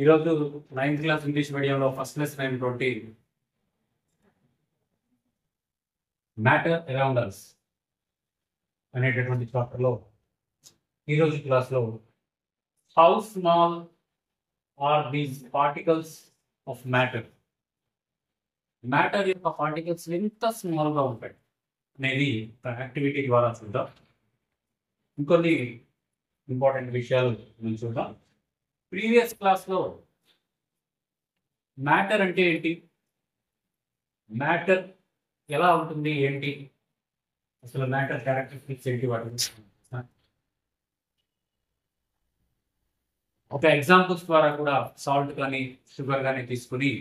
ఈరోజు 9th class English మీడియంలో first lesson అయినటువంటి మ్యాటర్ అరౌండ్ అస్ అనేటటువంటి చాప్టర్లో ఈరోజు క్లాస్లో how small are these particles of matter, matter యొక్క పార్టికల్స్ ఎంత స్మాల్గా ఉంటాయి అనేది యాక్టివిటీ ద్వారా చూద్దాం. ఇంకొన్ని ఇంపార్టెంట్ విషయాలు మనం చూద్దాం. ప్రీవియస్ క్లాస్లో మ్యాటర్ అంటే ఏంటి, మ్యాటర్ ఎలా ఉంటుంది ఏంటి, అసలు మ్యాటర్ క్యారెక్టరిస్టిక్స్ ఏంటి, వాటి ఒక ఎగ్జాంపుల్స్ ద్వారా కూడా సాల్ట్ కానీ షుగర్ కానీ తీసుకుని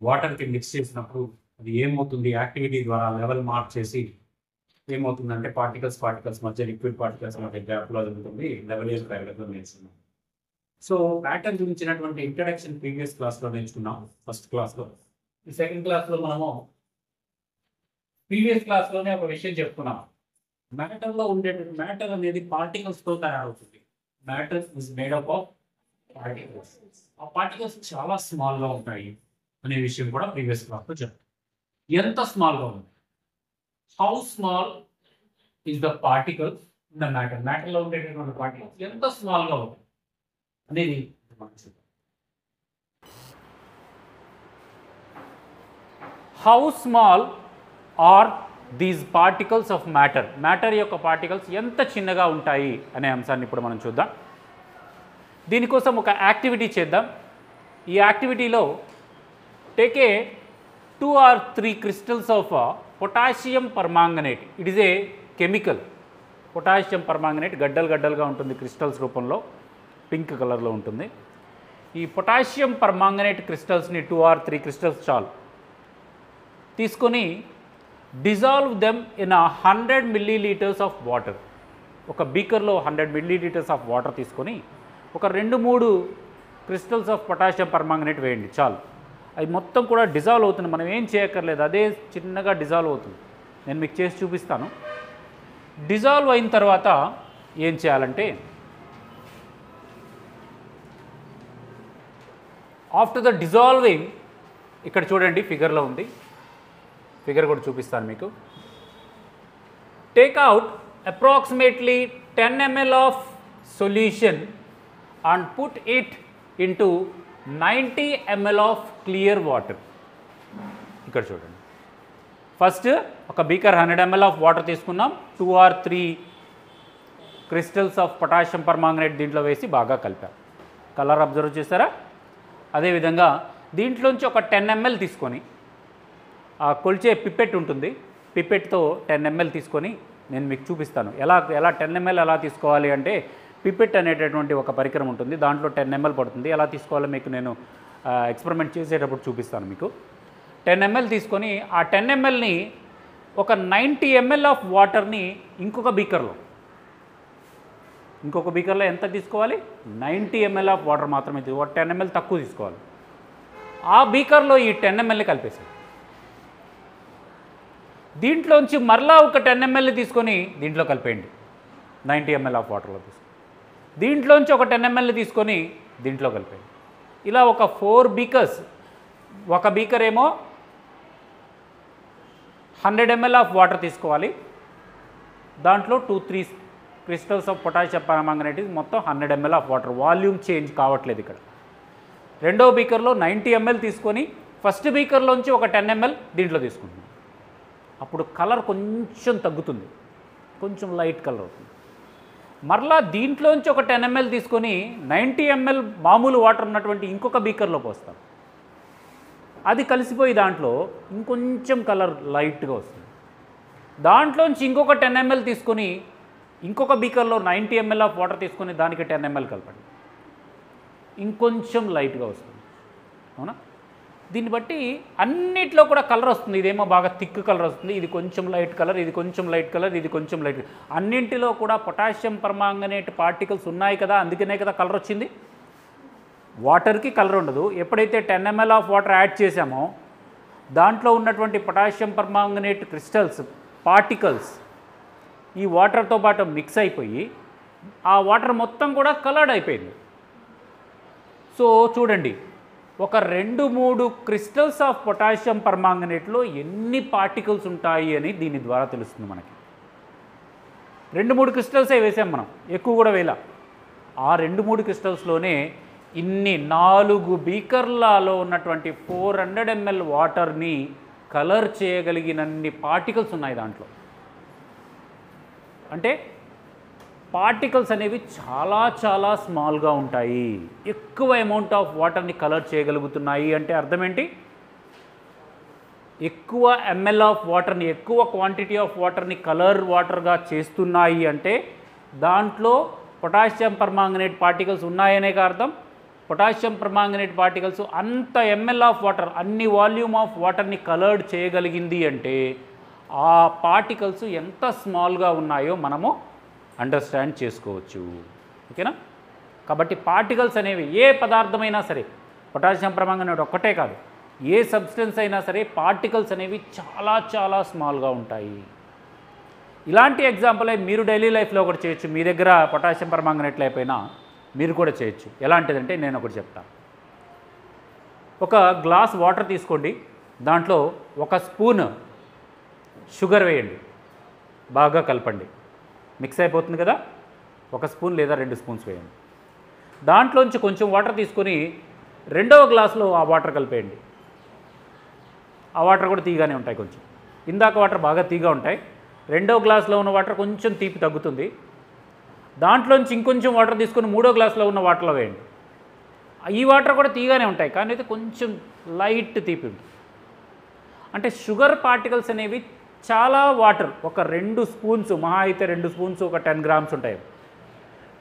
వాటర్కి మిక్స్ చేసినప్పుడు అది ఏమవుతుంది, యాక్టివిటీ ద్వారా లెవెల్ మార్క్ చేసి ఏమవుతుందంటే పార్టికల్స్ మధ్య లిక్విడ్ పార్టికల్స్ మధ్య గ్యాప్లో జరుగుతుంది, లెవెల్ ఏం పెరగడం నేర్చుకున్నాం. సో మ్యాటర్ గురించినటువంటి ఇంట్రడక్షన్ ప్రీవియస్ క్లాస్లో నేర్చుకున్నాం ఫస్ట్ క్లాస్లో. ఈ సెకండ్ క్లాస్లో మనము ప్రీవియస్ క్లాస్లోనే ఒక విషయం చెప్పుకున్నాం. మ్యాటర్లో ఉండేటువంటి మ్యాటర్ అనేది పార్టికల్స్తో తయారవుతుంది. Matter is made up of particles. ఆ పార్టికల్స్ చాలా స్మాల్గా ఉంటాయి అనే విషయం కూడా ప్రీవియస్ క్లాస్లో చెప్పాం. ఎంత స్మాల్గా ఉంది, how small is the particles in the matter, మ్యాటర్లో ఉండేటటువంటి పార్టికల్స్ ఎంత స్మాల్గా ఉంది అనేది how small are these particles of matter, matter యొక్క పార్టికల్స్ ఎంత చిన్నగా ఉంటాయి అనే అంశాన్ని ఇప్పుడు మనం చూద్దాం. దీనికోసం ఒక యాక్టివిటీ చేద్దాం. ఈ యాక్టివిటీలో take a 2 or 3 crystals of potassium permanganate. It is a chemical. Potassium permanganate గడ్డలుగా ఉంటుంది, క్రిస్టల్స్ రూపంలో పింక్ కలర్లో ఉంటుంది. ఈ పొటాషియం పర్మాంగనేట్ క్రిస్టల్స్ని 2 or 3 క్రిస్టల్స్ చాలు తీసుకొని dissolve them in 100 milliliters of water. ఒక బీకర్లో 100 milliliters ఆఫ్ వాటర్ తీసుకొని ఒక 2-3 క్రిస్టల్స్ ఆఫ్ పొటాషియం పర్మాంగనేట్ వేయండి చాలు. అది మొత్తం కూడా డిజాల్వ్ అవుతుంది, మనం ఏం చేయక్కర్లేదు, అదే చిన్నగా డిజాల్వ్ అవుతుంది. నేను మీకు చేసి చూపిస్తాను. డిజాల్వ్ అయిన తర్వాత ఏం చేయాలంటే, ఆఫ్టర్ ద డిజాల్వింగ్, ఇక్కడ చూడండి ఫిగర్లో ఉంది, ఫిగర్ కూడా చూపిస్తాను మీకు. Take out approximately 10 ml of solution and put it into 90 ml of clear water. ఇక్కడ చూడండి, ఫస్ట్ ఒక బీకర్ 100 ml ఆఫ్ వాటర్ తీసుకున్నాం, 2 or 3 crystals of potassium permanganate దీంట్లో వేసి బాగా కలిపాం. కలర్ అబ్జర్వ్ చేస్తారా? అదేవిధంగా దీంట్లోంచి ఒక 10 ml తీసుకొని, ఆ కొలిచే పిప్పెట్ ఉంటుంది, పిప్పెట్తో 10 ml తీసుకొని నేను మీకు చూపిస్తాను ఎలా 10 ml ఎలా తీసుకోవాలి అంటే, పిప్పెట్ అనేటటువంటి ఒక పరికరం ఉంటుంది, దాంట్లో 10 ml పడుతుంది. ఎలా తీసుకోవాలో మీకు నేను ఎక్స్పెరిమెంట్ చేసేటప్పుడు చూపిస్తాను మీకు. 10 ml తీసుకొని ఆ 10 mlని ఒక 90 ml ఆఫ్ వాటర్ని ఇంకొక బీకర్లో ఎంత తీసుకోవాలి, 90 ml ఆఫ్ వాటర్ మాత్రమే, 10 ml తక్కువ తీసుకోవాలి. ఆ బీకర్లో ఈ 10 mlని కలిపేసాం. దీంట్లోంచి మరలా ఒక 10 ml తీసుకొని దీంట్లో కలిపేయండి, 90 ml ఆఫ్ వాటర్లో తీసుకొని. దీంట్లోంచి ఒక 10 ml తీసుకొని దీంట్లో కలిపేయండి. ఇలా ఒక 4 బీకర్స్, ఒక బీకర్ ఏమో 100 ml ఆఫ్ వాటర్ తీసుకోవాలి, దాంట్లో 2-3 క్రిస్టల్స్ ఆఫ్ పొటాషియం పర్మాంగనేట్, మొత్తం 100 ml of water. Volume change కావట్లేదు ఇక్కడ. రెండో బీకర్లో 90 ml తీసుకొని ఫస్ట్ బీకర్లోంచి ఒక 10 ml దీంట్లో తీసుకుంటున్నాం. అప్పుడు కలర్ కొంచెం తగ్గుతుంది, కొంచెం లైట్ కలర్ అవుతుంది. మరలా దీంట్లోంచి ఒక 10 ml తీసుకొని 90 ml మామూలు వాటర్ ఉన్నటువంటి ఇంకొక బీకర్లో పోస్తాం. అది కలిసిపోయి దాంట్లో ఇంకొంచెం కలర్ లైట్గా వస్తుంది. దాంట్లోంచి ఇంకొక 10 ml తీసుకొని ఇంకొక బీకర్లో 90 ml ఆఫ్ వాటర్ తీసుకొని దానికి 10 ml కలపండి, ఇంకొంచెం లైట్గా వస్తుంది. అవునా? దీన్ని బట్టి అన్నిట్లో కూడా కలర్ వస్తుంది. ఇదేమో బాగా థిక్ కలర్ వస్తుంది, ఇది కొంచెం లైట్ కలర్, ఇది కొంచెం లైట్ కలర్, ఇది కొంచెం లైట్. అన్నింటిలో కూడా పొటాషియం పర్మాంగనేట్ పార్టికల్స్ ఉన్నాయి కదా, అందుకనే కదా కలర్ వచ్చింది. వాటర్కి కలర్ ఉండదు. ఎప్పుడైతే 10 ml ఆఫ్ వాటర్ యాడ్ చేసామో దాంట్లో ఉన్నటువంటి పొటాషియం పర్మాంగనేట్ క్రిస్టల్స్ పార్టికల్స్ ఈ వాటర్తో పాటు మిక్స్ అయిపోయి ఆ వాటర్ మొత్తం కూడా కలర్డ్ అయిపోయింది. సో చూడండి, ఒక 2-3 క్రిస్టల్స్ ఆఫ్ పొటాషియం పర్మాంగనేట్లో ఎన్ని పార్టికల్స్ ఉంటాయి అని దీని ద్వారా తెలుస్తుంది మనకి. 2-3 క్రిస్టల్సే వేసాం మనం, ఎక్కువ కూడా వేల. ఆ 2-3 క్రిస్టల్స్లోనే ఇన్ని 4 బీకర్లలో ఉన్నటువంటి 400 ml వాటర్ని కలర్ చేయగలిగినన్ని పార్టికల్స్ ఉన్నాయి దాంట్లో. అంటే పార్టికల్స్ అనేవి చాలా చాలా స్మాల్గా ఉంటాయి. ఎక్కువ అమౌంట్ ఆఫ్ వాటర్ని కలర్ చేయగలుగుతున్నాయి అంటే అర్థం ఏంటి? ఎక్కువ ml ఆఫ్ వాటర్ని, ఎక్కువ క్వాంటిటీ ఆఫ్ వాటర్ని కలర్ వాటర్గా చేస్తున్నాయి అంటే దాంట్లో పొటాషియం పర్మాంగనేట్ పార్టికల్స్ ఉన్నాయనే అర్థం. పొటాషియం పర్మాంగనేట్ పార్టికల్స్ అంత ml ఆఫ్ వాటర్, అన్ని వాల్యూమ్ ఆఫ్ వాటర్ని కలర్డ్ చేయగలిగింది అంటే ఆ పార్టికల్స్ ఎంత స్మాల్గా ఉన్నాయో మనము అండర్స్టాండ్ చేసుకోవచ్చు. ఓకేనా? కాబట్టి పార్టికల్స్ అనేవి ఏ పదార్థమైనా సరే, పొటాషియం పర్మాంగనేట్ ఒక్కటే కాదు, ఏ సబ్స్టెన్స్ అయినా సరే పార్టికల్స్ అనేవి చాలా చాలా స్మాల్గా ఉంటాయి. ఇలాంటి ఎగ్జాంపుల్ మీరు డైలీ లైఫ్లో ఒకటి చేయొచ్చు. మీ దగ్గర పొటాషియం పర్మాంగనేట్ లేకపోయినా మీరు కూడా చేయొచ్చు. ఎలాంటిదంటే నేను ఒకటి చెప్తాను. ఒక గ్లాస్ వాటర్ తీసుకోండి, దాంట్లో 1 స్పూన్ షుగర్ వేయండి, బాగా కలపండి, మిక్స్ అయిపోతుంది కదా. 1 స్పూన్ లేదా 2 స్పూన్స్ వేయండి. దాంట్లోంచి కొంచెం వాటర్ తీసుకొని 2వ గ్లాసులో ఆ వాటర్ కలిపేయండి. ఆ వాటర్ కూడా తీగానే ఉంటాయి. కొంచెం ఇందాక వాటర్ బాగా తీగా ఉంటాయి, 2వ గ్లాసులో ఉన్న వాటర్ కొంచెం తీపి తగ్గుతుంది. దాంట్లోంచి ఇంకొంచెం వాటర్ తీసుకొని 3వ గ్లాసులో ఉన్న వాటర్లో వేయండి. ఈ వాటర్ కూడా తీగానే ఉంటాయి, కానీ అయితే కొంచెం లైట్ తీపి ఉంటుంది. అంటే షుగర్ పార్టికల్స్ అనేవి చాలా వాటర్, ఒక 2 స్పూన్స్, మహా అయితే 2 స్పూన్స్, ఒక 10 గ్రామ్స్ ఉంటాయి.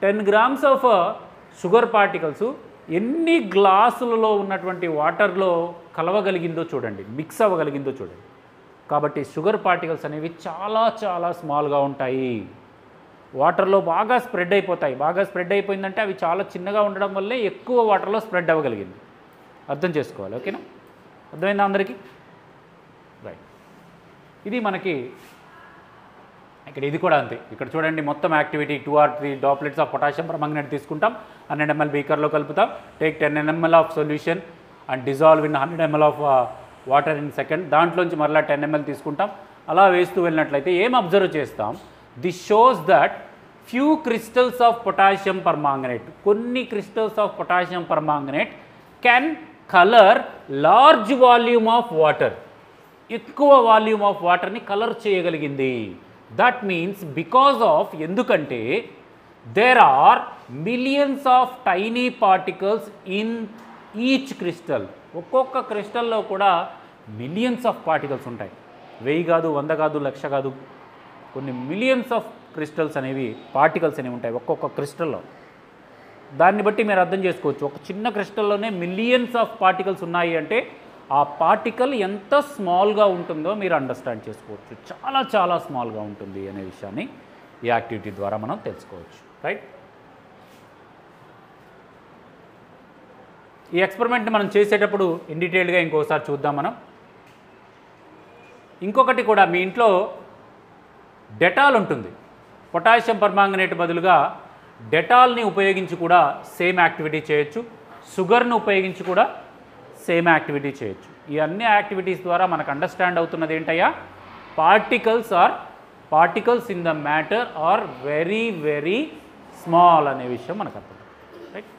10 గ్రామ్స్ ఆఫ్ షుగర్ పార్టికల్స్ ఎన్ని గ్లాసులలో ఉన్నటువంటి వాటర్లో కలవగలిగిందో చూడండి, మిక్స్ అవ్వగలిగిందో చూడండి. కాబట్టి షుగర్ పార్టికల్స్ అనేవి చాలా చాలా స్మాల్గా ఉంటాయి, వాటర్లో బాగా స్ప్రెడ్ అయిపోతాయి. బాగా స్ప్రెడ్ అయిపోయిందంటే అవి చాలా చిన్నగా ఉండడం వల్లే ఎక్కువ వాటర్లో స్ప్రెడ్ అవ్వగలిగింది. అర్థం చేసుకోవాలి. ఓకేనా? అర్థమైందా అందరికీ? రైట్. ఇది మనకి ఇక్కడ ఇది కూడా అంతే. ఇక్కడ చూడండి, మొత్తం activity 2 or 3 droplets of potassium permanganate తీసుకుంటాం, 100 ml బీకర్లో కలుపుతాం, take 10 ml of solution and dissolve in 100 ml of water in second. దాంట్లోంచి మరలా 10 ml తీసుకుంటాం. అలా వేస్తూ వెళ్ళినట్లయితే ఏం అబ్జర్వ్ చేస్తాం? This shows that few crystals of potassium permanganate, కొన్ని crystals of potassium permanganate can colour large volume of water, ఎక్కువ వాల్యూమ్ ఆఫ్ వాటర్ని కలర్ చేయగలిగింది. దట్ మీన్స్ బికాజ్ ఆఫ్, ఎందుకంటే there are millions of tiny particles in each crystal. ఒక్కొక్క క్రిస్టల్లో కూడా millions of particles ఉంటాయి. 1000 కాదు, 100 కాదు, 1,00,000 కాదు, కొన్ని మిలియన్స్ ఆఫ్ క్రిస్టల్స్ అనేవి, పార్టికల్స్ అనేవి ఉంటాయి ఒక్కొక్క క్రిస్టల్లో. దాన్ని బట్టి మీరు అర్థం చేసుకోవచ్చు, ఒక చిన్న క్రిస్టల్లోనే మిలియన్స్ ఆఫ్ పార్టికల్స్ ఉన్నాయి అంటే ఆ పార్టికల్ ఎంత స్మాల్గా ఉంటుందో మీరు అండర్స్టాండ్ చేసుకోవచ్చు. చాలా చాలా స్మాల్గా ఉంటుంది అనే విషయాన్ని ఈ యాక్టివిటీ ద్వారా మనం తెలుసుకోవచ్చు. రైట్? ఈ ఎక్స్పెరిమెంట్ని మనం చేసేటప్పుడు ఇన్ డీటెయిల్గా ఇంకోసారి చూద్దాం మనం. ఇంకొకటి కూడా, మీ ఇంట్లో డెటాల్ ఉంటుంది, పొటాషియం పర్మాంగనేట్ బదులుగా డెటాల్ని ఉపయోగించి కూడా సేమ్ యాక్టివిటీ చేయొచ్చు, షుగర్ని ఉపయోగించి కూడా సేమ్ యాక్టివిటీ చేయొచ్చు. ఈ అన్ని యాక్టివిటీస్ ద్వారా మనకు అండర్స్టాండ్ అవుతున్నది ఏంటయ్యా? Particles in the matter are very very small అనే విషయం మనకు అర్థం. రైట్?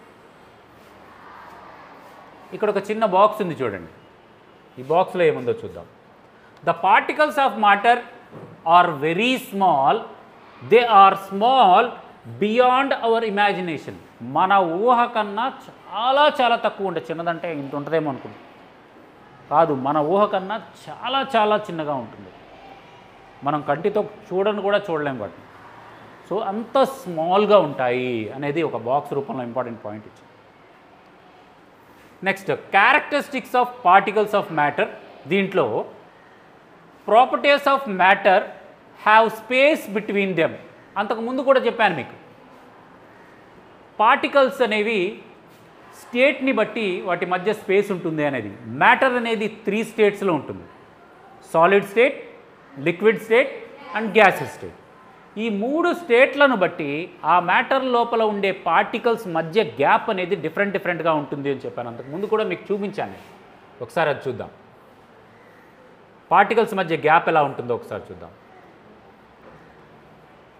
ఇక్కడ ఒక చిన్న బాక్స్ ఉంది చూడండి, ఈ బాక్స్లో ఏముందో చూద్దాం. The particles of matter are very small, they are small beyond our imagination. మన ఊహ కన్నా చాలా చాలా తక్కువ ఉంటుంది. చిన్నదంటే ఇంత ఉంటుందేమో అనుకుంటాం, కాదు, మన ఊహ కన్నా చాలా చాలా చిన్నగా ఉంటుంది. మనం కంటితో కూడా చూడలేం వాటిని. సో అంత స్మాల్గా ఉంటాయి అనేది ఒక బాక్స్ రూపంలో ఇంపార్టెంట్ పాయింట్ ఇచ్చింది. Next, characteristics of particles of matter. దీంట్లో properties of matter have space between them. అంతకుముందు కూడా చెప్పాను మీకు, పార్టికల్స్ అనేవి స్టేట్ని బట్టి వాటి మధ్య స్పేస్ ఉంటుంది అనేది. మ్యాటర్ అనేది 3 స్టేట్స్లో ఉంటుంది: solid state, liquid state and gas state. ఈ 3 స్టేట్లను బట్టి ఆ మ్యాటర్ లోపల ఉండే పార్టికల్స్ మధ్య గ్యాప్ అనేది డిఫరెంట్గా ఉంటుంది అని చెప్పాను. అంతకు ముందు కూడా మీకు చూపించాను. ఒకసారి అది చూద్దాం. పార్టికల్స్ మధ్య గ్యాప్ ఎలా ఉంటుందో ఒకసారి చూద్దాం.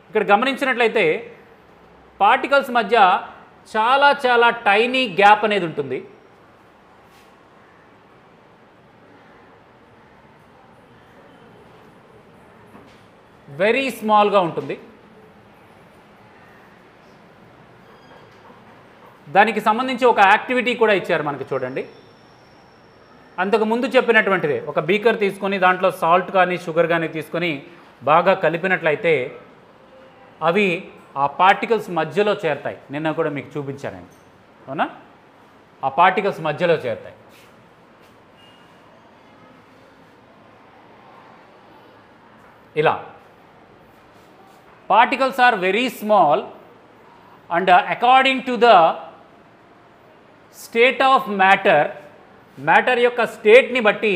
ఇక్కడ గమనించినట్లయితే పార్టికల్స్ మధ్య చాలా టైనీ గ్యాప్ అనేది ఉంటుంది. వెరీ స్మాల్గా ఉంటుంది. దానికి సంబంధించి ఒక యాక్టివిటీ కూడా ఇచ్చారు మనకి, చూడండి. అంతకు ముందు చెప్పినటువంటిదే, ఒక బీకర్ తీసుకొని దాంట్లో సాల్ట్ కానీ షుగర్ కానీ తీసుకొని బాగా కలిపినట్లయితే అవి ఆ పార్టికల్స్ మధ్యలో చేరతాయి. నిన్న కూడా మీకు చూపించానండి, అవునా? ఆ పార్టికల్స్ మధ్యలో చేరతాయి. ఇలా particles are very small and according to the state of matter యొక్క స్టేట్ని బట్టి,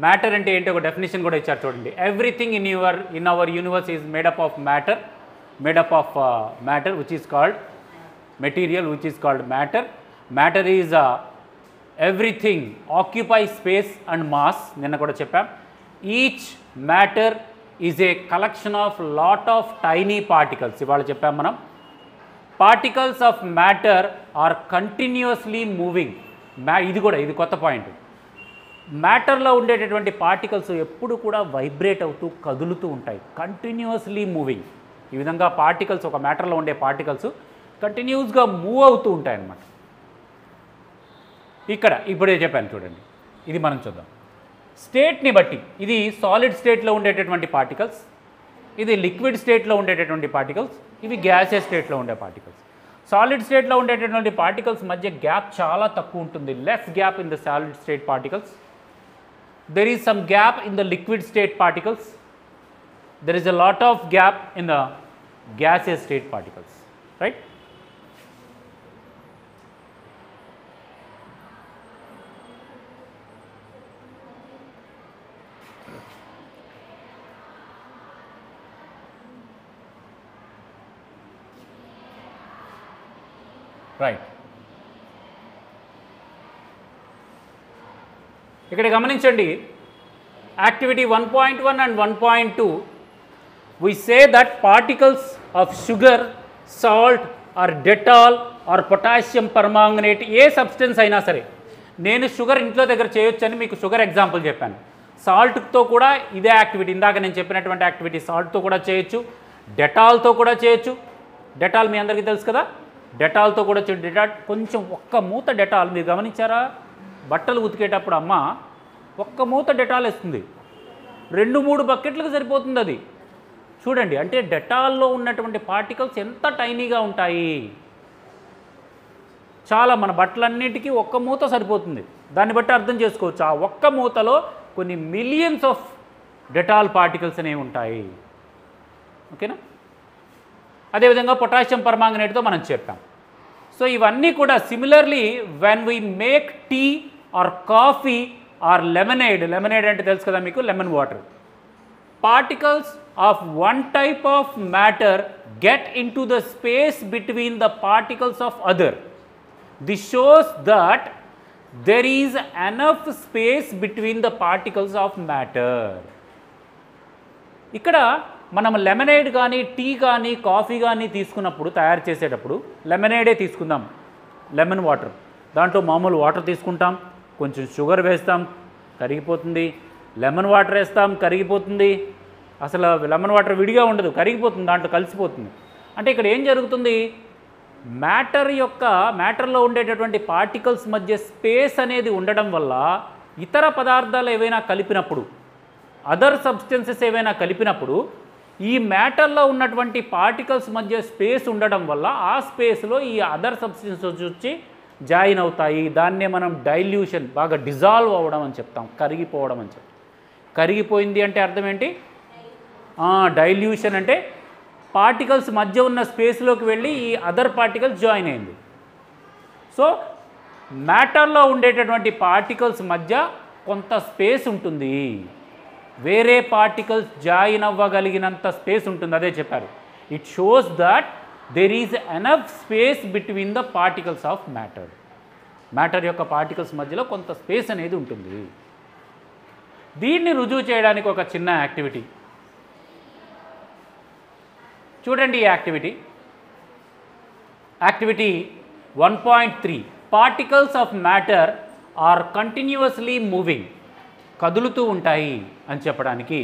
మ్యాటర్ అంటే ఏంటో ఒక డెఫినేషన్ కూడా ఇచ్చారు చూడండి. Everything in our universe is made up of matter which is called material which is called matter is everything occupy space and mass. నిన్న కూడా చెప్పాం. Each matter is a collection of lot of tiny particles. ఇవాళ చెప్పాం మనం. Particles of matter are continuously moving. ఇది కొత్త point. మ్యాటర్లో ఉండేటటువంటి particles ఎప్పుడు కూడా వైబ్రేట్ అవుతూ కదులుతూ ఉంటాయి, కంటిన్యూస్లీ మూవింగ్. ఈ విధంగా పార్టికల్స్, ఒక మ్యాటర్లో ఉండే పార్టికల్స్ కంటిన్యూస్గా మూవ్ అవుతూ ఉంటాయి అన్నమాట. ఇప్పుడే చెప్పాను చూడండి. ఇది మనం చూద్దాం. స్టేట్ని బట్టి ఇది సాలిడ్ స్టేట్లో ఉండేటటువంటి పార్టికల్స్, ఇది లిక్విడ్ స్టేట్లో ఉండేటటువంటి పార్టికల్స్, ఇవి గ్యాసెస్ స్టేట్లో ఉండే పార్టికల్స్. సాలిడ్ స్టేట్లో ఉండేటటువంటి పార్టికల్స్ మధ్య గ్యాప్ చాలా తక్కువ ఉంటుంది. Less gap in the solid state particles. There is some gap in the liquid state particles. There is a lot of gap in the gases state particles, right? Right. ఇక్కడ గమనించండి, activity 1.1 and 1.2 we say that particles of sugar, salt or Dettol or potassium permanganate, A substance అయినా సరే, నేను sugar ఇంట్లో దగ్గర చేయొచ్చని మీకు sugar example చెప్పాను. సాల్ట్తో కూడా ఇదే యాక్టివిటీ, ఇందాక నేను చెప్పినటువంటి యాక్టివిటీ సాల్ట్తో కూడా చేయొచ్చు, డెటాల్తో కూడా చేయొచ్చు. డెటాల్ మీ అందరికీ తెలుసు కదా, డెటాల్తో కూడా డెటాల్ కొంచెం ఒక్క మూత డెటాల్ మీరు గమనించారా? బట్టలు ఉతికేటప్పుడు అమ్మ ఒక్క మూత డెటాల్ వేస్తుంది, 2-3 బకెట్లకు సరిపోతుంది అది. చూడండి, అంటే డెటాల్లో ఉన్నటువంటి పార్టికల్స్ ఎంత టైనీగా ఉంటాయి. చాలా, మన బట్టలన్నిటికీ ఒక్క మూత సరిపోతుంది. దాన్ని బట్టి అర్థం చేసుకోవచ్చు, ఆ ఒక్క మూతలో కొన్ని మిలియన్స్ ఆఫ్ డెటాల్ పార్టికల్స్ అనేవి ఉంటాయి. ఓకేనా? అదేవిధంగా పొటాషియం పర్మాంగనేట్తో మనం చెప్పాం. సో ఇవన్నీ కూడా similarly when we make tea or coffee or lemonade అంటే తెలుసు కదా మీకు, lemon water. Particles of one type of matter get into the space between the particles of other. This shows that there is enough space between the particles of matter. ఇక్కడ మనం lemonade కానీ tea కానీ coffee కానీ తీసుకున్నప్పుడు, తయారు చేసేటప్పుడు లెమనేడే తీసుకుందాం, lemon water. దాంట్లో మామూలు వాటర్ తీసుకుంటాం, కొంచెం షుగర్ వేస్తాం, కరిగిపోతుంది. లెమన్ వాటర్ వేస్తాం, కరిగిపోతుంది. అసలు లెమన్ వాటర్ విడిగా ఉండదు, కరిగిపోతుంది, దాంట్లో కలిసిపోతుంది. అంటే ఇక్కడ ఏం జరుగుతుంది, మ్యాటర్లో ఉండేటటువంటి పార్టికల్స్ మధ్య స్పేస్ అనేది ఉండడం వల్ల ఇతర పదార్థాలు ఏవైనా కలిపినప్పుడు, అదర్ సబ్స్టెన్సెస్ ఏవైనా కలిపినప్పుడు ఈ మ్యాటర్లో ఉన్నటువంటి పార్టికల్స్ మధ్య స్పేస్ ఉండడం వల్ల ఆ స్పేస్లో ఈ అదర్ సబ్స్టెన్సెస్ వచ్చి జాయిన్ అవుతాయి. దాన్నే మనం డైల్యూషన్, బాగా డిజాల్వ్ అవ్వడం అని చెప్తాం, కరిగిపోవడం అని చెప్తాం. కరిగిపోయింది అంటే అర్థం ఏంటి? డైల్యూషన్ అంటే పార్టికల్స్ మధ్య ఉన్న స్పేస్లోకి వెళ్ళి ఈ అదర్ పార్టికల్స్ జాయిన్ అయింది. సో మ్యాటర్లో ఉండేటటువంటి పార్టికల్స్ మధ్య కొంత స్పేస్ ఉంటుంది. వేరే పార్టికల్స్ జాయిన్ అవ్వగలిగినంత స్పేస్ ఉంటుంది, అదే చెప్పారు. It shows that there is enough space between the particles of matter. Matter యొక్క పార్టికల్స్ మధ్యలో కొంత స్పేస్ అనేది ఉంటుంది. దీన్ని రుజువు చేయడానికి ఒక చిన్న యాక్టివిటీ చూడండి. ఈ activity 1.3 particles of matter are continuously moving, కదులుతూ ఉంటాయి అని చెప్పడానికి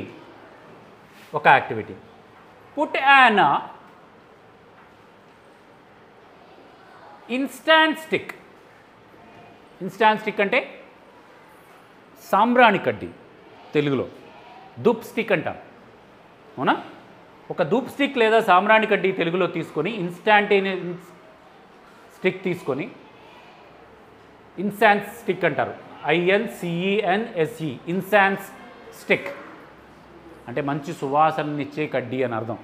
ఒక activity. Put an instant stick. Instant stick అంటే సాంబ్రాణి కడ్డీ, తెలుగులో ధూప్ స్టిక్ అంటాం, అవునా? ఒక ధూప్ స్టిక్ లేదా సాంబ్రాణి కడ్డీ తెలుగులో తీసుకొని ఇన్స్టాంటేనియస్ స్టిక్ తీసుకొని, ఇన్సాన్స్ స్టిక్ అంటారు, INCENSE, ఇన్సాన్స్ స్టిక్ అంటే మంచి సువాసననిచ్చే కడ్డీ అని అర్థం.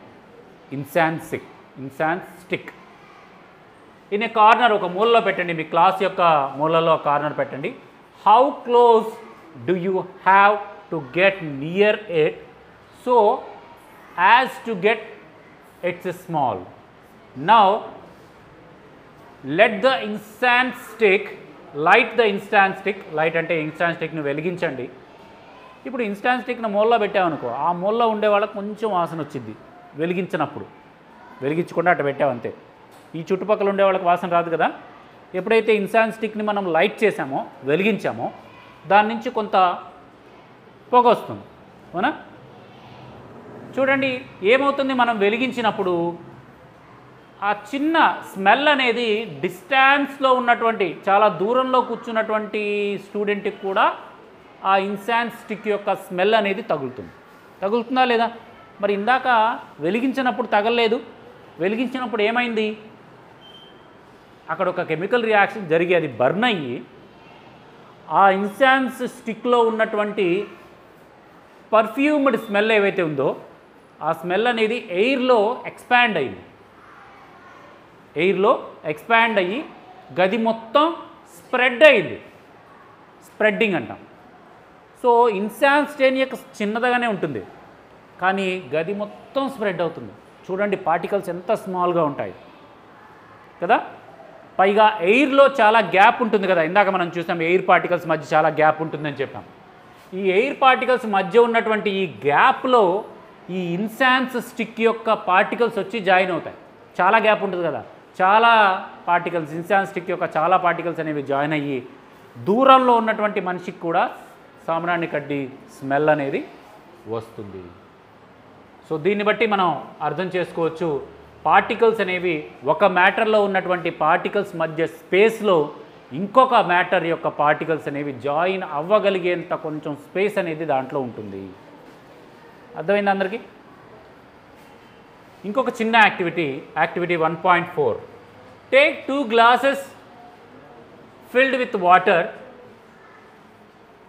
ఇన్సాన్స్ స్టిక్ ఇన్ ఏ కార్నర్, ఒక మూలలో పెట్టండి, మీ క్లాస్ యొక్క మూలలో కార్నర్ పెట్టండి. How close do you have to get near it so as to get its small. Now let the instant stick light the instant stick. Light అంటే instant స్టిక్ను వెలిగించండి. ఇప్పుడు instant స్టిక్ను మూలలో పెట్టామనుకో, ఆ మూలలో ఉండే వాళ్ళకి కొంచెం వాసన వచ్చింది వెలిగించినప్పుడు. వెలిగించకుండా అటు పెట్టామంతే, ఈ చుట్టుపక్కల ఉండే వాళ్ళకి వాసన రాదు కదా. ఎప్పుడైతే ఇన్స్టాంట్ స్టిక్ని మనం లైట్ చేసామో, వెలిగించామో, దాని నుంచి కొంత పొగ వస్తుంది, అవునా? చూడండి ఏమవుతుంది, మనం వెలిగించినప్పుడు ఆ చిన్న స్మెల్ అనేది డిస్టాన్స్లో ఉన్నటువంటి, చాలా దూరంలో కూర్చున్నటువంటి స్టూడెంట్కి కూడా ఆ ఇన్సాన్స్ స్టిక్ యొక్క స్మెల్ అనేది తగులుతుందా లేదా? మరి ఇందాక వెలిగించినప్పుడు తగలలేదు, వెలిగించినప్పుడు ఏమైంది, అక్కడ ఒక కెమికల్ రియాక్షన్ జరిగి అది బర్న్ అయ్యి ఆ ఇన్సాన్స్ స్టిక్లో ఉన్నటువంటి పర్ఫ్యూమ్డ్ స్మెల్ ఏవైతే ఉందో ఆ స్మెల్ అనేది ఎయిర్లో ఎక్స్పాండ్ అయ్యి గది మొత్తం స్ప్రెడ్ అయింది. స్ప్రెడ్డింగ్ అంటాం. సో ఇన్సాన్స్ స్టెయిన్ యొక్క చిన్నదిగానే ఉంటుంది, కానీ గది మొత్తం స్ప్రెడ్ అవుతుంది. చూడండి పార్టికల్స్ ఎంత స్మాల్గా ఉంటాయి కదా. పైగా ఎయిర్లో చాలా గ్యాప్ ఉంటుంది కదా, ఇందాక మనం చూసాం ఎయిర్ పార్టికల్స్ మధ్య చాలా గ్యాప్ ఉంటుందని చెప్పాం. ఈ ఎయిర్ పార్టికల్స్ మధ్య ఉన్నటువంటి ఈ గ్యాప్లో ఈ ఇన్సాన్స్ స్టిక్ యొక్క పార్టికల్స్ వచ్చి జాయిన్ అవుతాయి. చాలా గ్యాప్ ఉంటుంది కదా, చాలా పార్టికల్స్, ఇన్సాన్స్ స్టిక్ యొక్క చాలా పార్టికల్స్ అనేవి జాయిన్ అయ్యి దూరంలో ఉన్నటువంటి మనిషికి కూడా సాంబ్రాణి కడ్డీ స్మెల్ అనేది వస్తుంది. సో దీన్ని బట్టి మనం అర్థం చేసుకోవచ్చు, పార్టికల్స్ అనేవి ఒక మ్యాటర్లో ఉన్నటువంటి పార్టికల్స్ మధ్య స్పేస్లో ఇంకొక మ్యాటర్ యొక్క పార్టికల్స్ అనేవి జాయిన్ అవ్వగలిగేంత కొంచెం స్పేస్ అనేది దాంట్లో ఉంటుంది. అర్థమైంది అందరికీ? ఇంకొక చిన్న activity 1.4. Take 2 glasses filled with water,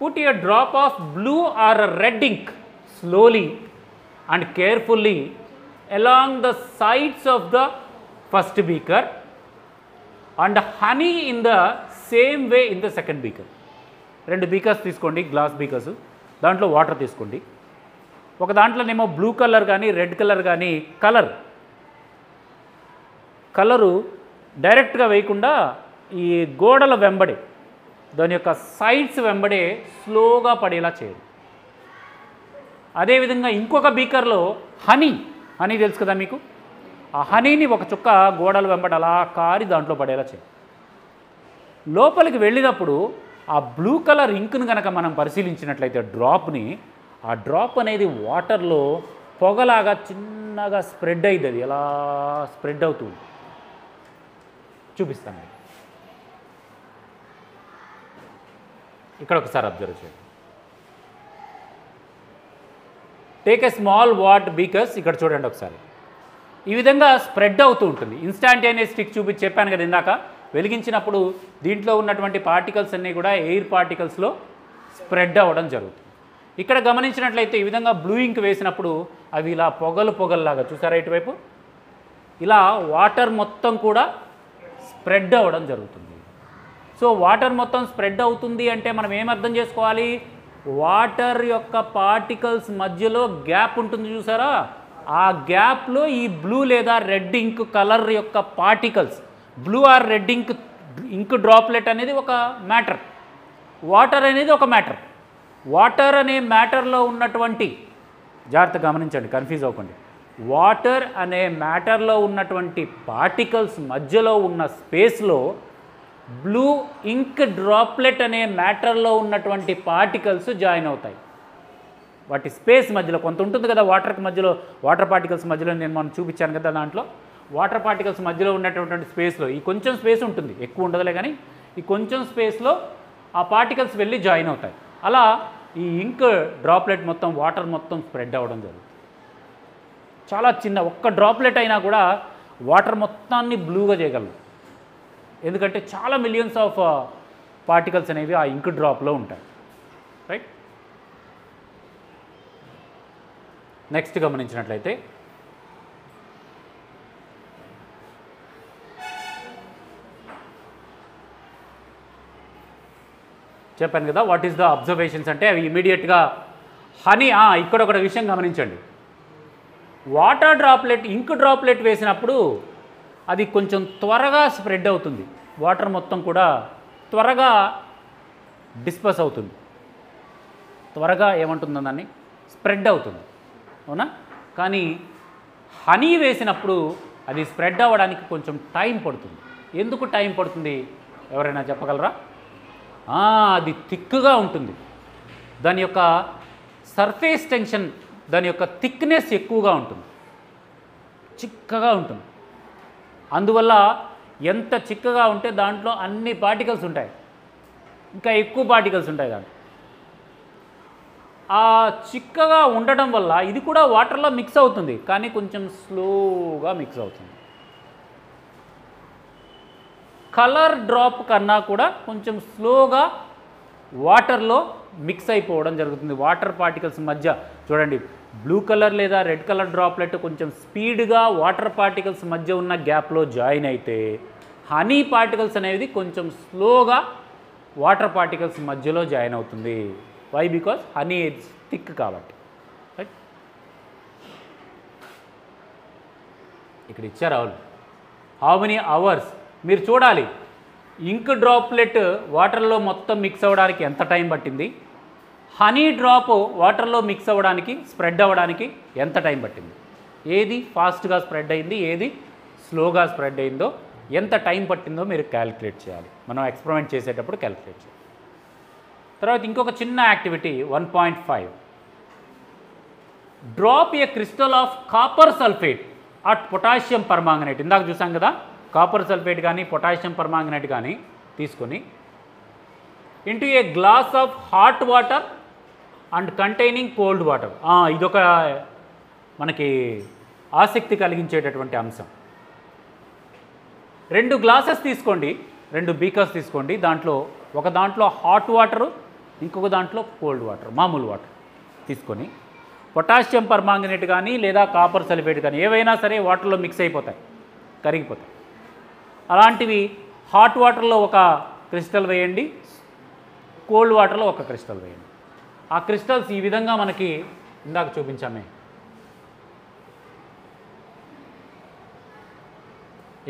put a drop of blue or a red ink slowly and carefully along the sides of the first beaker and honey in the same way in the second beaker. 2 beakers తీసుకోండి, glass beakers, దాంట్లో water తీసుకోండి. ఒక దాంట్లోనేమో blue colour కానీ red colour కానీ colour డైరెక్ట్గా వేయకుండా ఈ గోడల వెంబడే, దాని యొక్క సైడ్స్ వెంబడే స్లోగా పడేలా చేయాలి. అదేవిధంగా ఇంకొక బీకర్లో హనీ తెలుసు కదా మీకు, ఆ హనీని ఒక చుక్క గోడల వెంబడి అలా కారి దాంట్లో పడేలా చేయాలి. లోపలికి వెళ్ళినప్పుడు ఆ బ్లూ కలర్ ఇంక్ను కనుక మనం పరిశీలించినట్లయితే ఆ డ్రాప్ అనేది వాటర్లో పొగలాగా చిన్నగా స్ప్రెడ్ అయ్యింది. అది ఎలా స్ప్రెడ్ అవుతుంది చూపిస్తాను. ఇక్కడ ఒకసారి అబ్జర్వ్ చేయండి. Take a small what beakers, ఇక్కడ చూడండి ఒకసారి. ఈ విధంగా స్ప్రెడ్ అవుతూ ఉంటుంది. ఇన్స్టాంటేనియస్ స్టిక్ చూపించి చెప్పాను కదా ఇందాక, వెలిగించినప్పుడు దీంట్లో ఉన్నటువంటి పార్టికల్స్ అన్నీ కూడా ఎయిర్ పార్టికల్స్లో స్ప్రెడ్ అవ్వడం జరుగుతుంది. ఇక్కడ గమనించినట్లయితే ఈ విధంగా బ్లూ ఇంక్ వేసినప్పుడు అవి ఇలా పొగల్లాగా చూసారా, ఇటువైపు ఇలా వాటర్ మొత్తం కూడా స్ప్రెడ్ అవ్వడం జరుగుతుంది. సో వాటర్ మొత్తం స్ప్రెడ్ అవుతుంది అంటే మనం ఏం అర్థం చేసుకోవాలి, వాటర్ యొక్క పార్టికల్స్ మధ్యలో గ్యాప్ ఉంటుంది చూసారా, ఆ గ్యాప్లో ఈ బ్లూ లేదా రెడ్ ఇంక్ కలర్ యొక్క పార్టికల్స్, blue or red ink droplet అనేది ఒక మ్యాటర్, వాటర్ అనేది ఒక మ్యాటర్. వాటర్ అనే మ్యాటర్లో ఉన్నటువంటి, జాగ్రత్తగా గమనించండి, కన్ఫ్యూజ్ అవ్వకండి, వాటర్ అనే మ్యాటర్లో ఉన్నటువంటి పార్టికల్స్ మధ్యలో ఉన్న స్పేస్లో బ్లూ ఇంక్ డ్రాప్లెట్ అనే మ్యాటర్లో ఉన్నటువంటి పార్టికల్స్ జాయిన్ అవుతాయి. వాటి స్పేస్ మధ్యలో కొంత ఉంటుంది కదా, వాటర్కి మధ్యలో, వాటర్ పార్టికల్స్ మధ్యలో నేను మనం చూపించాను కదా, దాంట్లో వాటర్ పార్టికల్స్ మధ్యలో ఉన్నటువంటి స్పేస్లో ఈ కొంచెం స్పేస్ ఉంటుంది, ఎక్కువ ఉండదులే కానీ ఈ కొంచెం స్పేస్లో ఆ పార్టికల్స్ వెళ్ళి జాయిన్ అవుతాయి. అలా ఈ ఇంక్ డ్రాప్లెట్ మొత్తం వాటర్ మొత్తం స్ప్రెడ్ అవ్వడం జరుగుతుంది. చాలా చిన్న ఒక్క డ్రాప్లెట్ అయినా కూడా వాటర్ మొత్తాన్ని బ్లూగా చేయగలరు, ఎందుకంటే చాలా మిలియన్స్ ఆఫ్ పార్టికల్స్ అనేవి ఆ ఇంక్ డ్రాప్లో ఉంటాయి. రైట్. నెక్స్ట్ గమనించినట్లయితే చెప్పాను కదా వాట్ ఈస్ ద అబ్జర్వేషన్స్ అంటే అవి ఇమీడియట్గా హనీ. ఇక్కడ ఒక విషయం గమనించండి, వాటర్ డ్రాప్లెట్ ఇంక్ డ్రాప్లెట్ వేసినప్పుడు అది కొంచెం త్వరగా స్ప్రెడ్ అవుతుంది, వాటర్ మొత్తం కూడా త్వరగా డిస్పర్స్ అవుతుంది, త్వరగా ఏమంటుందో దాన్ని స్ప్రెడ్ అవుతుంది, అవునా. కానీ హనీ వేసినప్పుడు అది స్ప్రెడ్ అవ్వడానికి కొంచెం టైం పడుతుంది. ఎందుకు టైం పడుతుంది ఎవరైనా చెప్పగలరా? అది థిక్గా ఉంటుంది, దాని యొక్క సర్ఫేస్ టెన్షన్, దాని యొక్క థిక్నెస్ ఎక్కువగా ఉంటుంది, చిక్కగా ఉంటుంది. అందువల్ల ఎంత చిక్కగా ఉంటే దాంట్లో అన్ని పార్టికల్స్ ఉంటాయి, ఇంకా ఎక్కువ పార్టికల్స్ ఉంటాయి దాంట్లో. ఆ చిక్కగా ఉండడం వల్ల ఇది కూడా వాటర్లో మిక్స్ అవుతుంది, కానీ కొంచెం స్లోగా మిక్స్ అవుతుంది. కలర్ డ్రాప్ కన్నా కూడా కొంచెం స్లోగా వాటర్లో మిక్స్ అయిపోవడం జరుగుతుంది. వాటర్ పార్టికల్స్ మధ్య చూడండి, బ్లూ కలర్ లేదా రెడ్ కలర్ డ్రాప్లెట్ కొంచెం స్పీడ్గా వాటర్ పార్టికల్స్ మధ్య ఉన్న గ్యాప్లో జాయిన్ అయితే, హనీ పార్టికల్స్ అనేది కొంచెం స్లోగా వాటర్ పార్టికల్స్ మధ్యలో జాయిన్ అవుతుంది. Why? Because honey it's thick కాబట్టి. రైట్. ఇక్కడ ఇచ్చారు వాళ్ళు హౌ మెనీ అవర్స్ మీరు చూడాలి. ఇంక్ డ్రాప్లెట్ వాటర్లో మొత్తం మిక్స్ అవ్వడానికి ఎంత టైం పట్టింది, హనీ డ్రాప్ వాటర్లో మిక్స్ అవ్వడానికి, స్ప్రెడ్ అవ్వడానికి ఎంత టైం పట్టింది, ఏది ఫాస్ట్గా స్ప్రెడ్ అయింది, ఏది స్లోగా స్ప్రెడ్ అయిందో, ఎంత టైం పట్టిందో మీరు క్యాలిక్యులేట్ చేయాలి. మనం ఎక్స్పెరిమెంట్ చేసేటప్పుడు క్యాలిక్యులేట్ చేయాలి. తర్వాత ఇంకొక చిన్న activity 1.5, drop A crystal of copper sulphate at potassium permanganate. ఇందాక చూసాం కదా, కాపర్ సల్ఫేట్ కానీ పొటాషియం పర్మాంగనేట్ కానీ తీసుకొని into A glass of hot water and containing cold water. ఇదొక మనకి ఆసక్తి కలిగించేటటువంటి అంశం. 2 గ్లాసెస్ తీసుకోండి, 2 బీకర్స్ తీసుకోండి, ఒక దాంట్లో హాట్ వాటరు, ఇంకొక దాంట్లో కోల్డ్ వాటర్, మామూలు వాటర్ తీసుకొని పొటాషియం పర్మాంగనేట్ కానీ లేదా కాపర్ సల్ఫేట్ కానీ ఏవైనా సరే వాటర్లో మిక్స్ అయిపోతాయి, కరిగిపోతాయి. అలాంటివి హాట్ వాటర్లో ఒక క్రిస్టల్ వేయండి, కోల్డ్ వాటర్లో ఒక క్రిస్టల్ వేయండి. ఆ క్రిస్టల్స్ ఈ విధంగా మనకి ఇందాక చూపించామే,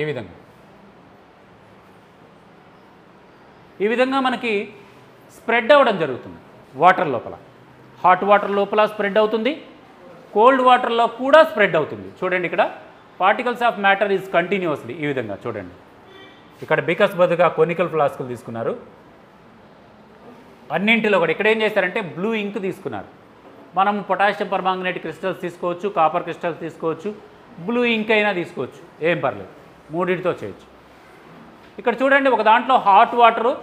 ఈ విధంగా మనకి స్ప్రెడ్ అవ్వడం జరుగుతుంది. వాటర్ లోపల, హాట్ వాటర్ లోపల స్ప్రెడ్ అవుతుంది, కోల్డ్ వాటర్లో కూడా స్ప్రెడ్ అవుతుంది. చూడండి, ఇక్కడ particles of matter is continuously, ఈ విధంగా చూడండి. ఇక్కడ బీకర్స్ బదులుగా కొనికల్ ఫ్లాస్కులు తీసుకున్నారు, అన్నింటిలో కూడా. ఇక్కడ ఏం చేస్తారంటే బ్లూ ఇంక్ తీసుకున్నారు. మనం పొటాషియం పర్మాంగనేట్ క్రిస్టల్స్ తీసుకోవచ్చు, కాపర్ క్రిస్టల్స్ తీసుకోవచ్చు, బ్లూ ఇంక్ అయినా తీసుకోవచ్చు, ఏం పర్లేదు, మూడింటితో చేయొచ్చు. ఇక్కడ చూడండి, ఒక దాంట్లో హాట్ వాటరు,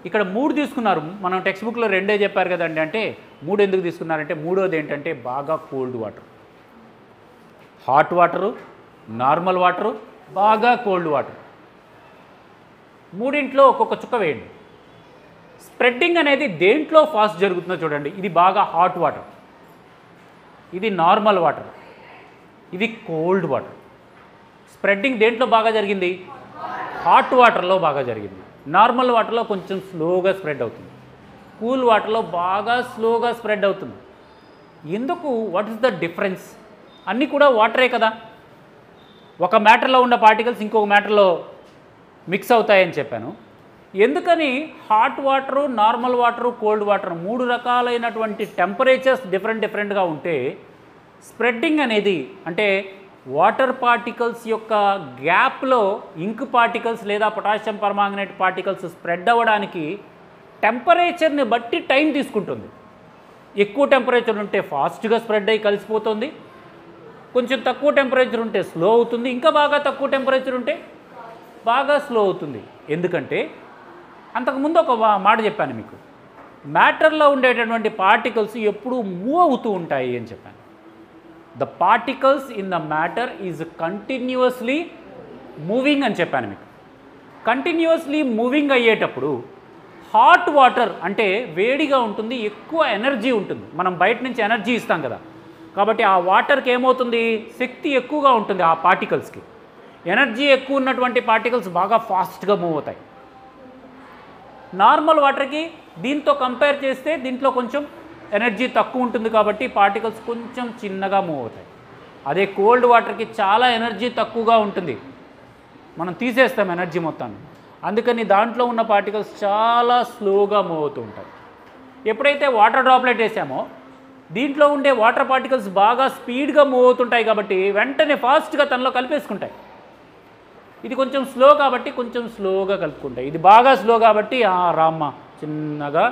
ఇక్కడ 3 తీసుకున్నారు. మనం టెక్స్ట్ బుక్లో 2 చెప్పారు కదండి, అంటే 3 ఎందుకు తీసుకున్నారంటే మూడోది ఏంటంటే బాగా cold water. Hot water, normal water, బాగా కోల్డ్ వాటర్, మూడింట్లో ఒక్కొక్క చుక్క వేయండి. స్ప్రెడ్డింగ్ అనేది దేంట్లో ఫాస్ట్ జరుగుతుందో చూడండి. ఇది బాగా హాట్ వాటర్, ఇది నార్మల్ వాటర్, ఇది కోల్డ్ వాటర్. స్ప్రెడ్డింగ్ దేంట్లో బాగా జరిగింది? హాట్ వాటర్లో బాగా జరిగింది. నార్మల్ వాటర్లో కొంచెం స్లోగా స్ప్రెడ్ అవుతుంది. కూల్ వాటర్లో బాగా స్లోగా స్ప్రెడ్ అవుతుంది. ఎందుకు? What is the difference? అన్నీ కూడా వాటరే కదా. ఒక మ్యాటర్లో ఉన్న పార్టికల్స్ ఇంకొక మ్యాటర్లో మిక్స్ అవుతాయని చెప్పాను. ఎందుకని hot water, normal water, cold water 3 రకాలైనటువంటి టెంపరేచర్స్ డిఫరెంట్గా ఉంటే స్ప్రెడ్డింగ్ అనేది అంటే వాటర్ పార్టికల్స్ యొక్క గ్యాప్లో ఇంక్ పార్టికల్స్ లేదా పొటాషియం పర్మాంగనేట్ పార్టికల్స్ స్ప్రెడ్ అవ్వడానికి టెంపరేచర్ని బట్టి టైం తీసుకుంటుంది. ఎక్కువ టెంపరేచర్ ఉంటే ఫాస్ట్గా స్ప్రెడ్ అయ్యి కలిసిపోతుంది, కొంచెం తక్కువ టెంపరేచర్ ఉంటే స్లో అవుతుంది, ఇంకా బాగా తక్కువ టెంపరేచర్ ఉంటే బాగా స్లో అవుతుంది. ఎందుకంటే అంతకుముందు ఒక మాట చెప్పాను మీకు, మ్యాటర్లో ఉండేటటువంటి పార్టికల్స్ ఎప్పుడూ మూవ్ అవుతూ ఉంటాయి అని చెప్పాను. The particles in the matter is continuously moving అని చెప్పాను మీకు. కంటిన్యూస్లీ మూవింగ్ అయ్యేటప్పుడు హాట్ వాటర్ అంటే వేడిగా ఉంటుంది, ఎక్కువ ఎనర్జీ ఉంటుంది. మనం బయట నుంచి ఎనర్జీ ఇస్తాం కదా, కాబట్టి ఆ వాటర్కి ఏమవుతుంది, శక్తి ఎక్కువగా ఉంటుంది. ఆ పార్టికల్స్కి ఎనర్జీ ఎక్కువ ఉన్నటువంటి పార్టికల్స్ బాగా ఫాస్ట్గా మూవ్ అవుతాయి. నార్మల్ వాటర్కి దీంతో కంపేర్ చేస్తే దీంట్లో కొంచెం ఎనర్జీ తక్కువ ఉంటుంది కాబట్టి పార్టికల్స్ కొంచెం చిన్నగా మూవ్ అవుతాయి. అదే కోల్డ్ వాటర్కి చాలా ఎనర్జీ తక్కువగా ఉంటుంది, మనం తీసేస్తాం ఎనర్జీ మొత్తాన్ని. అందుకని దాంట్లో ఉన్న పార్టికల్స్ చాలా స్లోగా మూవ్ అవుతూ ఉంటాయి. ఎప్పుడైతే వాటర్ డ్రాప్లెట్ వేసామో దీంట్లో ఉండే వాటర్ పార్టికల్స్ బాగా స్పీడ్గా మూవ్ అవుతుంటాయి కాబట్టి వెంటనే ఫాస్ట్గా తనలో కలిపేసుకుంటాయి. ఇది కొంచెం స్లో కాబట్టి కొంచెం స్లోగా కలుపుకుంటాయి. ఇది బాగా స్లో కాబట్టి రామ్మ చిన్నగా.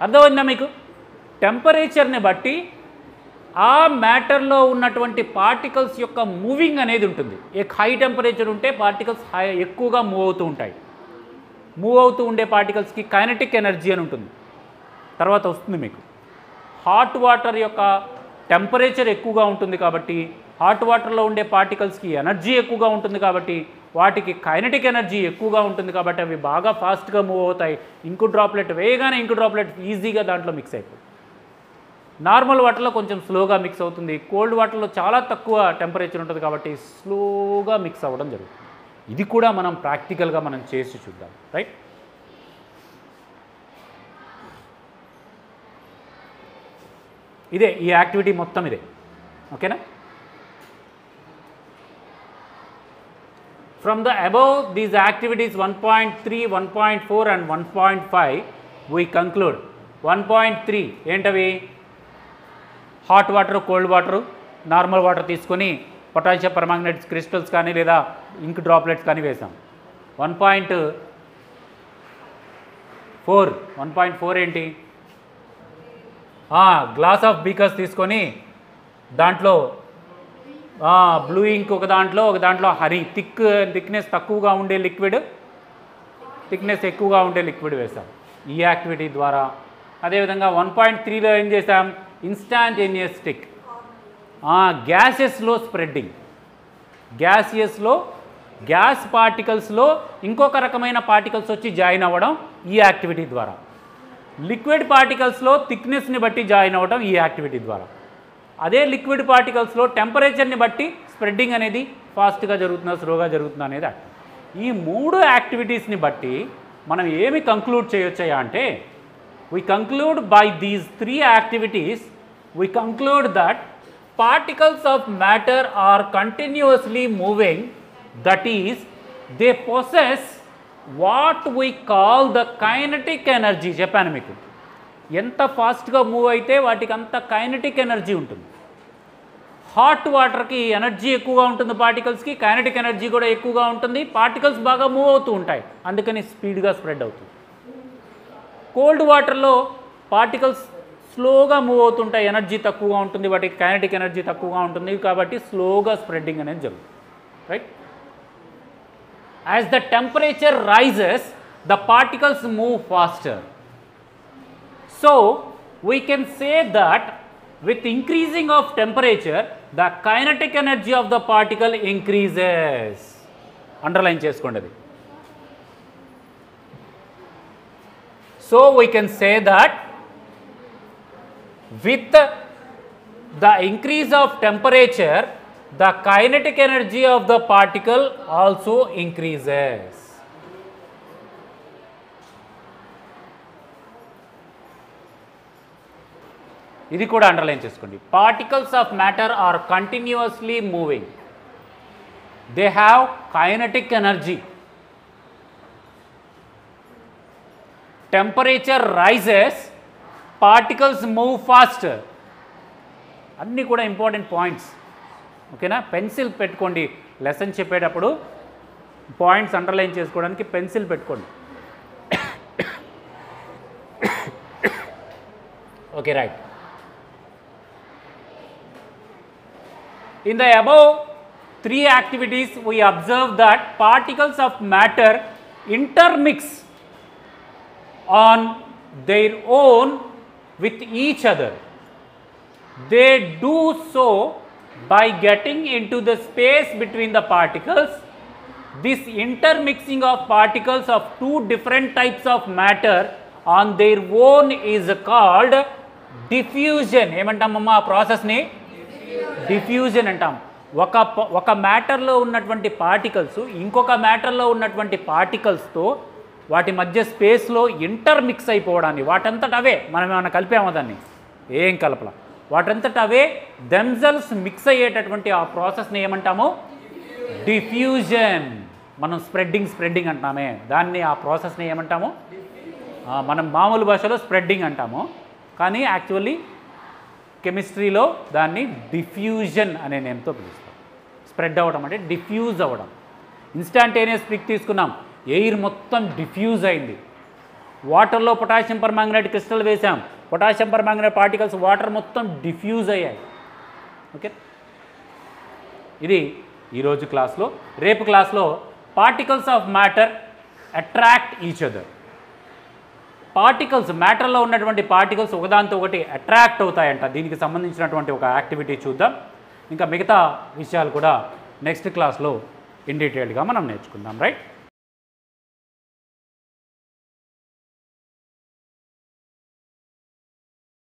అర్థమైందా మీకు? టెంపరేచర్ని బట్టి ఆ మ్యాటర్లో ఉన్నటువంటి పార్టికల్స్ యొక్క మూవింగ్ అనేది ఉంటుంది. హై టెంపరేచర్ ఉంటే పార్టికల్స్ ఎక్కువగా మూవ్ అవుతూ ఉంటాయి. మూవ్ అవుతూ ఉండే పార్టికల్స్కి కైనెటిక్ ఎనర్జీ అని ఉంటుంది, తర్వాత వస్తుంది మీకు. హాట్ వాటర్ యొక్క టెంపరేచర్ ఎక్కువగా ఉంటుంది కాబట్టి హాట్ వాటర్లో ఉండే పార్టికల్స్కి ఎనర్జీ ఎక్కువగా ఉంటుంది కాబట్టి వాటికి కైనెటిక్ ఎనర్జీ ఎక్కువగా ఉంటుంది కాబట్టి అవి బాగా ఫాస్ట్గా మూవ్ అవుతాయి. ఇంకు డ్రాప్లెట్ వేయగానే ఇంకు డ్రాప్లెట్ ఈజీగా దాంట్లో మిక్స్ అయిపోతుంది. నార్మల్ వాటర్లో కొంచెం స్లోగా మిక్స్ అవుతుంది, కోల్డ్ వాటర్లో చాలా తక్కువ టెంపరేచర్ ఉంటుంది కాబట్టి స్లోగా మిక్స్ అవ్వడం జరుగుతుంది. ఇది కూడా మనం ప్రాక్టికల్గా మనం చేసి చూద్దాం, రైట్? ఇదే ఈ యాక్టివిటీ మొత్తం ఇదే, ఓకేనా? From the above these activities 1.3, 1.4 and 1.5 we conclude. 1.3 ఏంటవి? Hot water, cold water, normal water తీసుకొని పొటాషియం పర్మాంగనేట్ క్రిస్టల్స్ కానీ లేదా ఇంక్ డ్రాప్లెట్స్ కానీ వేసాం. 1.4 ఏంటి? గ్లాస్ ఆఫ్ బీకర్స్ తీసుకొని దాంట్లో బ్లూ ఇంక్ ఒక దాంట్లో హనీ థిక్నెస్ తక్కువగా ఉండే లిక్విడ్, థిక్నెస్ ఎక్కువగా ఉండే లిక్విడ్ వేసాం ఈ యాక్టివిటీ ద్వారా. అదేవిధంగా 1.3లో ఏం చేసాం? ఇన్స్టాంటేనియస్ స్టిక్, గ్యాసెస్లో స్ప్రెడ్డింగ్. గ్యాసియస్లో గ్యాస్ పార్టికల్స్లో ఇంకొక రకమైన పార్టికల్స్ వచ్చి జాయిన్ అవ్వడం ఈ యాక్టివిటీ ద్వారా. లిక్విడ్ పార్టికల్స్లో థిక్నెస్ని బట్టి జాయిన్ అవ్వడం ఈ యాక్టివిటీ ద్వారా. అదే లిక్విడ్ పార్టికల్స్లో టెంపరేచర్ని బట్టి స్ప్రెడ్డింగ్ అనేది ఫాస్ట్గా జరుగుతుందా స్లోగా జరుగుతుందా అనేది. ఈ 3 యాక్టివిటీస్ని బట్టి మనం ఏమి కంక్లూడ్ చేయొచ్చా అంటే, we conclude by these 3 activities we conclude that particles of matter are continuously moving, that is they possess what we call the kinetic energy. చెప్పాను మీకు, ఎంత ఫాస్ట్గా మూవ్ అయితే వాటికి అంత కైనెటిక్ ఎనర్జీ ఉంటుంది. హాట్ వాటర్కి ఎనర్జీ ఎక్కువగా ఉంటుంది, పార్టికల్స్కి కైనెటిక్ ఎనర్జీ కూడా ఎక్కువగా ఉంటుంది. పార్టికల్స్ బాగా మూవ్ అవుతూ ఉంటాయి, అందుకని స్పీడ్గా స్ప్రెడ్ అవుతుంది. కోల్డ్ వాటర్లో పార్టికల్స్ స్లోగా మూవ్ అవుతుంటాయి, ఎనర్జీ తక్కువగా ఉంటుంది, వాటికి కైనెటిక్ ఎనర్జీ తక్కువగా ఉంటుంది కాబట్టి స్లోగా స్ప్రెడ్డింగ్ అనేది జరుగుతుంది, right? As the temperature rises the particles move faster. So we can say that with increasing of temperature the kinetic energy of the particle increases. Underline చేసుకోండి అది. So we can say that with the increase of temperature the kinetic energy of the particle also increases. ఇది కూడా underline చేసుకోండి. Particles of matter are continuously moving, they have kinetic energy, temperature rises, particles move faster. అన్నీ కూడా important points. ఓకేనా? Pencil పెట్టుకోండి, lesson చెప్పేటప్పుడు points underline చేసుకోవడానికి pencil పెట్టుకోండి. Okay, right. In the above 3 activities, we observe that particles of matter intermix on their own with each other. They do so by getting into the space between the particles. This intermixing of particles of 2 different types of matter on their own is called diffusion. ఏమంటామమ్మా ఆ ప్రాసెస్ని? Diffusion అంటాం. ఒక మ్యాటర్లో ఉన్నటువంటి particles ఇంకొక మ్యాటర్లో ఉన్నటువంటి పార్టికల్స్తో వాటి మధ్య స్పేస్లో ఇంటర్మిక్స్ అయిపోవడాన్ని, వాటంతట అవే, మనం ఏమైనా కలిపామో దాన్ని? ఏం కలపల. వాటంతట అవే దెమ్సెల్స్ మిక్స్ అయ్యేటటువంటి ఆ ప్రాసెస్ని ఏమంటాము? డిఫ్యూజన్. మనం స్ప్రెడ్డింగ్ అంటామే, దాన్ని ఆ ప్రాసెస్ని ఏమంటాము? మనం మామూలు భాషలో స్ప్రెడ్డింగ్ అంటాము, కానీ యాక్చువల్లీ కెమిస్ట్రీలో దాన్ని డిఫ్యూజన్ అనే నేమ్తో పిలుస్తాం. స్ప్రెడ్ అవ్వడం అంటే డిఫ్యూజ్ అవ్వడం. ఇన్స్టాంటేనియస్ పిక్ తీసుకున్నాం, ఎయిర్ మొత్తం డిఫ్యూజ్ అయింది. వాటర్లో పొటాషియం పర్మాంగనేట్ క్రిస్టల్ వేసాం, పొటాషియం పర్మాంగనేట్ పార్టికల్స్ వాటర్ మొత్తం డిఫ్యూజ్ అయ్యాయి. ఓకే, ఇది ఈరోజు క్లాస్లో. రేపు క్లాస్లో particles of matter attract each other. Particles, మ్యాటర్లో ఉన్నటువంటి పార్టికల్స్ ఒకదాంతో ఒకటి అట్రాక్ట్ అవుతాయంట. దీనికి సంబంధించినటువంటి ఒక యాక్టివిటీ చూద్దాం. ఇంకా మిగతా విషయాలు కూడా నెక్స్ట్ క్లాస్లో ఇన్ డీటెయిల్గా మనం నేర్చుకుందాం. రైట్?